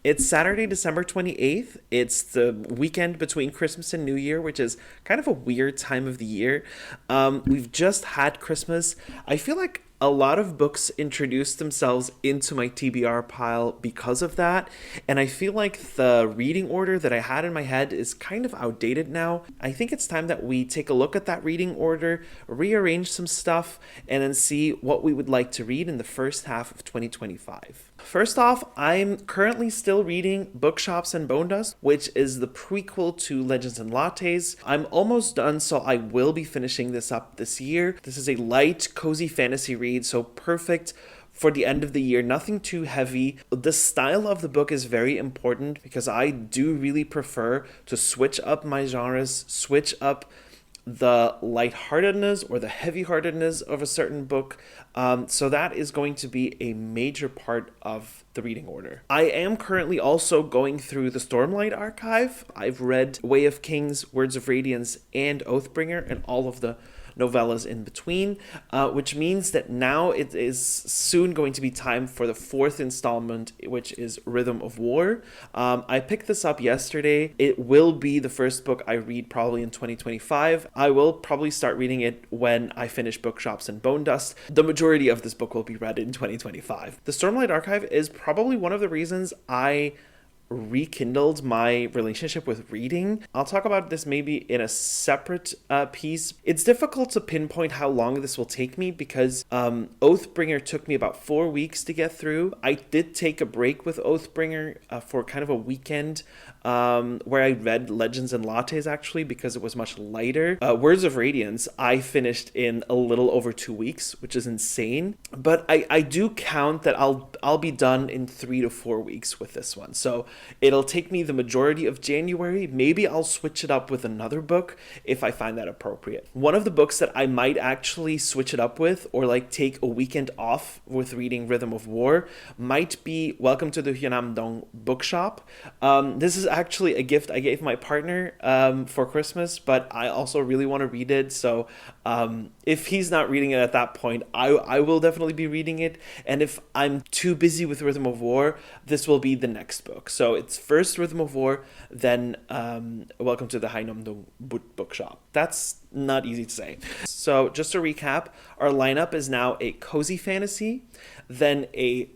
It's Saturday, December 28th. It's the weekend between Christmas and New Year, which is kind of a weird time of the year. We've just had Christmas. I feel like a lot of books introduced themselves into my TBR pile because of that. And I feel like the reading order that I had in my head is kind of outdated now. I think it's time that we take a look at that reading order, rearrange some stuff, and then see what we would like to read in the first half of 2025. First off, I'm currently still reading Bookshops and Bone Dust, which is the prequel to Legends and Lattes. I'm almost done, so I will be finishing this up this year. This is a light, cozy fantasy read, so perfect for the end of the year, nothing too heavy. The style of the book is very important because I do really prefer to switch up my genres, switch up the lightheartedness or the heavy-heartedness of a certain book. So that is going to be a major part of the reading order. I am currently also going through the Stormlight archive. I've read Way of Kings, Words of Radiance, and Oathbringer, and all of the novellas in between, which means that now it is soon going to be time for the fourth installment, which is Rhythm of War. I picked this up yesterday. It will be the first book I read probably in 2025. I will probably start reading it when I finish Bookshops and Bone Dust. The majority of this book will be read in 2025. The Stormlight Archive is probably one of the reasons I rekindled my relationship with reading. I'll talk about this maybe in a separate piece. It's difficult to pinpoint how long this will take me because Oathbringer took me about 4 weeks to get through. I did take a break with Oathbringer for kind of a weekend where I read Legends and Lattes actually because it was much lighter. Words of Radiance I finished in a little over 2 weeks, which is insane. But I do count that I'll be done in 3 to 4 weeks with this one. So it'll take me the majority of January. Maybe I'll switch it up with another book if I find that appropriate. One of the books that I might actually switch it up with or like take a weekend off with reading Rhythm of War might be Welcome to the Hyunam-dong Bookshop. This is actually a gift I gave my partner for Christmas, but I also really want to read it. So if he's not reading it at that point, I will definitely be reading it. And if I'm too busy with Rhythm of War, this will be the next book. So it's first Rhythm of War, then Welcome to the Hyunam-dong Bookshop. That's not easy to say. So just to recap, our lineup is now a cozy fantasy, then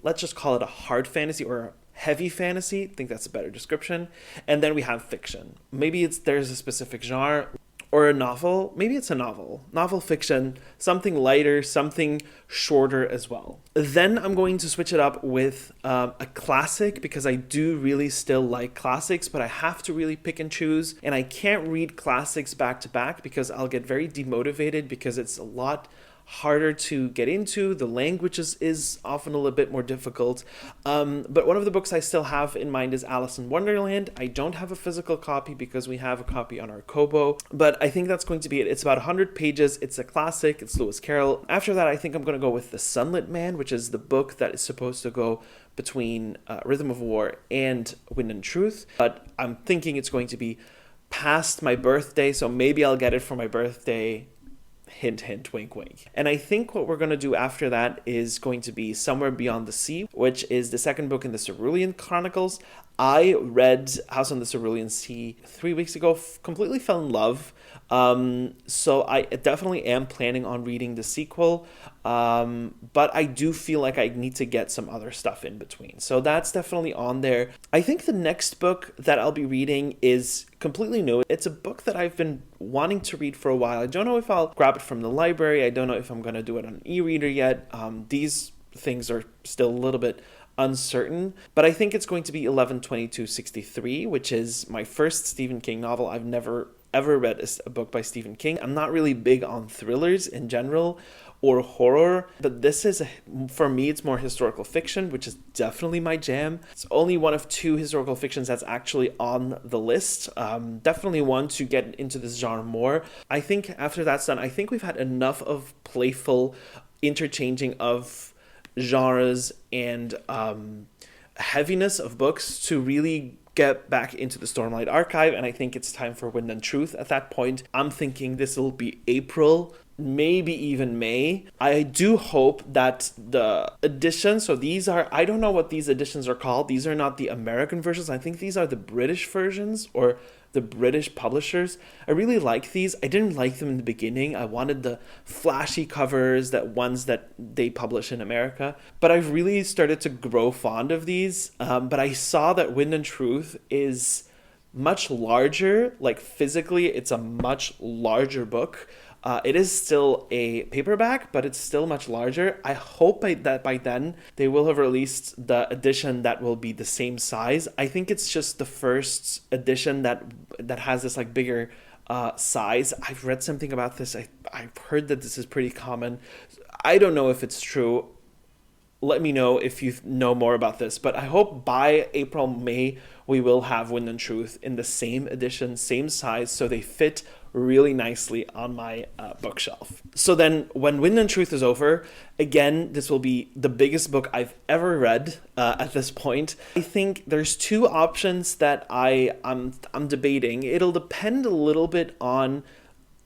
let's just call it a hard fantasy or heavy fantasy. I think that's a better description. And then we have fiction. Maybe there's a specific genre. Or a novel, maybe it's a novel fiction, something lighter, something shorter as well. Then I'm going to switch it up with a classic because I do really still like classics, but I have to really pick and choose. And I can't read classics back to back because I'll get very demotivated because it's a lot harder to get into. The language is often a little bit more difficult. But one of the books I still have in mind is Alice in Wonderland. I don't have a physical copy because we have a copy on our Kobo, but I think that's going to be it. It's about 100 pages. It's a classic. It's Lewis Carroll. After that, I think I'm going to go with The Sunlit Man, which is the book that is supposed to go between Rhythm of War and Wind and Truth. But I'm thinking it's going to be past my birthday, so maybe I'll get it for my birthday. Hint, hint, wink, wink. And I think what we're going to do after that is going to be Somewhere Beyond the Sea, which is the second book in the Cerulean Chronicles. I read House on the Cerulean Sea 3 weeks ago, completely fell in love. So I definitely am planning on reading the sequel. But I do feel like I need to get some other stuff in between. So that's definitely on there. I think the next book that I'll be reading is completely new. It's a book that I've been wanting to read for a while. I don't know if I'll grab it from the library. I don't know if I'm going to do it on an e-reader yet. These things are still a little bit uncertain, but I think it's going to be 11/22/63, which is my first Stephen King novel. I've never ever read a book by Stephen King. I'm not really big on thrillers in general or horror, but this is, for me, it's more historical fiction, which is definitely my jam. It's only one of 2 historical fictions that's actually on the list. Definitely want to get into this genre more. I think after that's done, I think we've had enough of playful interchanging of genres and heaviness of books to really get back into the Stormlight archive, and I think it's time for Wind and Truth at that point. I'm thinking this will be April maybe even May. I do hope that the editions, so these are, I don't know what these editions are called. These are not the American versions. I think these are the British versions or the British publishers. I really like these. I didn't like them in the beginning. I wanted the flashy covers, that ones that they publish in America. But I've really started to grow fond of these. But I saw that Wind and Truth is much larger, like physically it's a much larger book. It is still a paperback, but it's still much larger. I hope that by then they will have released the edition that will be the same size. I think it's just the first edition that has this like bigger size. I've read something about this. I've heard that this is pretty common. I don't know if it's true. Let me know if you know more about this. But I hope by April, May, we will have Wind and Truth in the same edition, same size, so they fit really nicely on my bookshelf. So then when Wind and Truth is over, again, this will be the biggest book I've ever read at this point. I think there's two options that I'm debating. It'll depend a little bit on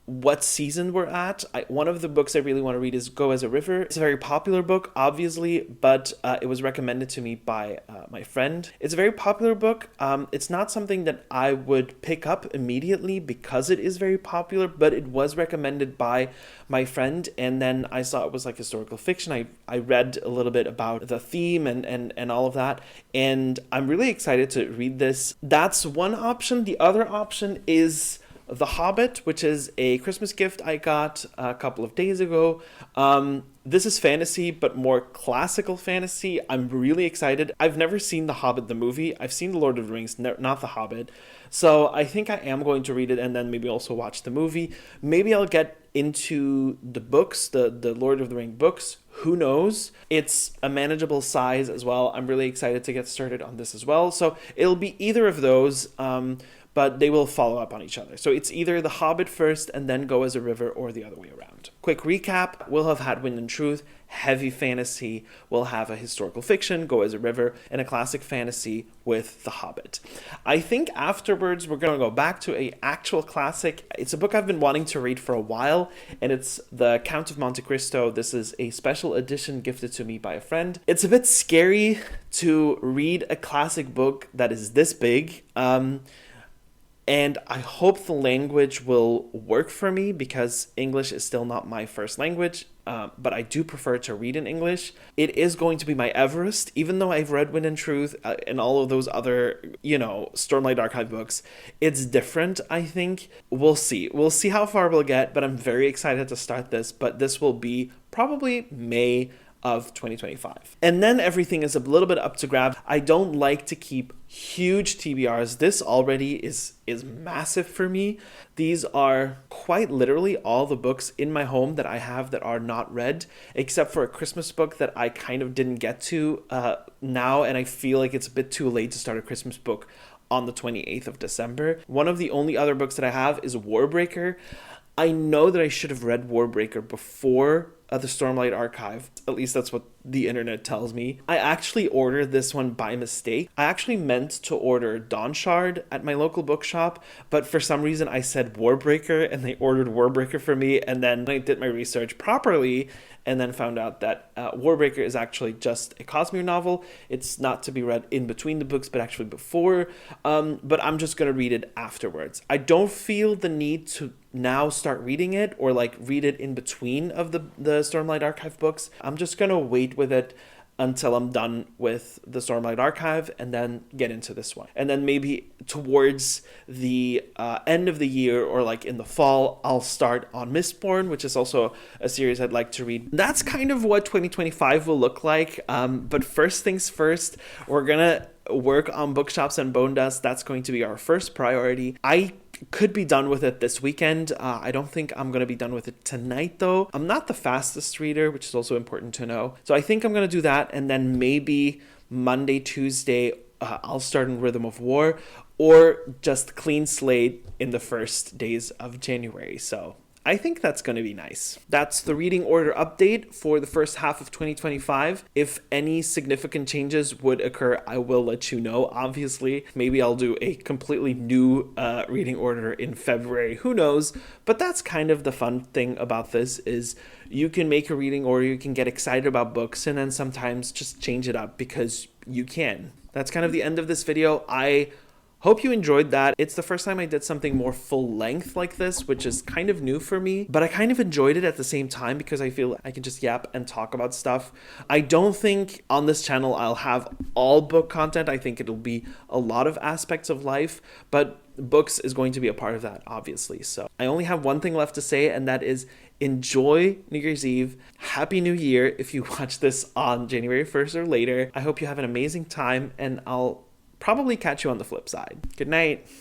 what season we're at. One of the books I really want to read is Go as a River. It's a very popular book, obviously, but it was recommended to me by my friend. It's a very popular book. It's not something that I would pick up immediately because it is very popular, but it was recommended by my friend, and then I saw it was like historical fiction. I read a little bit about the theme and all of that, and I'm really excited to read this. That's one option. The other option is The Hobbit, which is a Christmas gift I got a couple of days ago. This is fantasy, but more classical fantasy. I'm really excited. I've never seen The Hobbit, the movie. I've seen The Lord of the Rings, not The Hobbit. So I think I am going to read it and then maybe also watch the movie. Maybe I'll get into the books, the Lord of the Rings books. Who knows? It's a manageable size as well. I'm really excited to get started on this as well. So it'll be either of those. But they will follow up on each other. So it's either The Hobbit first and then Go as a River, or the other way around. Quick recap, we'll have had Wind and Truth, heavy fantasy, we'll have a historical fiction, Go as a River, and a classic fantasy with The Hobbit. I think afterwards we're going to go back to an actual classic. It's a book I've been wanting to read for a while, and it's The Count of Monte Cristo. This is a special edition gifted to me by a friend. It's a bit scary to read a classic book that is this big. And I hope the language will work for me because English is still not my first language, but I do prefer to read in English. It is going to be my Everest, even though I've read Wind and Truth and all of those other, Stormlight Archive books. It's different, I think. We'll see. We'll see how far we'll get, but I'm very excited to start this. But this will be probably May of 2025. And then everything is a little bit up to grab. I don't like to keep huge TBRs. This already is massive for me. These are quite literally all the books in my home that I have that are not read, except for a Christmas book that I kind of didn't get to now, and I feel like it's a bit too late to start a Christmas book on the 28th of December. One of the only other books that I have is Warbreaker. I know that I should have read Warbreaker before the Stormlight Archive. At least that's what the internet tells me. I actually ordered this one by mistake. I actually meant to order Dawnshard at my local bookshop, but for some reason I said Warbreaker and they ordered Warbreaker for me, and then I did my research properly and then found out that Warbreaker is actually just a Cosmere novel. It's not to be read in between the books, but actually before. But I'm just going to read it afterwards. I don't feel the need to now start reading it or like read it in between of the Stormlight Archive books. I'm just going to wait with it until I'm done with the Stormlight Archive and then get into this one. And then maybe towards the end of the year or like in the fall, I'll start on Mistborn, which is also a series I'd like to read. That's kind of what 2025 will look like. But first things first, we're going to work on Bookshops and Bone Dust. That's going to be our first priority. I could be done with it this weekend. I don't think I'm going to be done with it tonight, though. I'm not the fastest reader, which is also important to know. So I think I'm going to do that, and then maybe Monday, Tuesday, I'll start in Rhythm of War, or just clean slate in the first days of January. So I think that's going to be nice. That's the reading order update for the first half of 2025. If any significant changes would occur, I will let you know. Obviously, maybe I'll do a completely new reading order in February. Who knows? But that's kind of the fun thing about this is you can make a reading order, you can get excited about books, and then sometimes just change it up because you can. That's kind of the end of this video. I hope you enjoyed that. It's the first time I did something more full length like this, which is kind of new for me, but I kind of enjoyed it at the same time because I feel I can just yap and talk about stuff. I don't think on this channel I'll have all book content. I think it'll be a lot of aspects of life, but books is going to be a part of that, obviously. So I only have one thing left to say, and that is enjoy New Year's Eve. Happy New Year if you watch this on January 1st or later. I hope you have an amazing time, and I'll probably catch you on the flip side. Good night.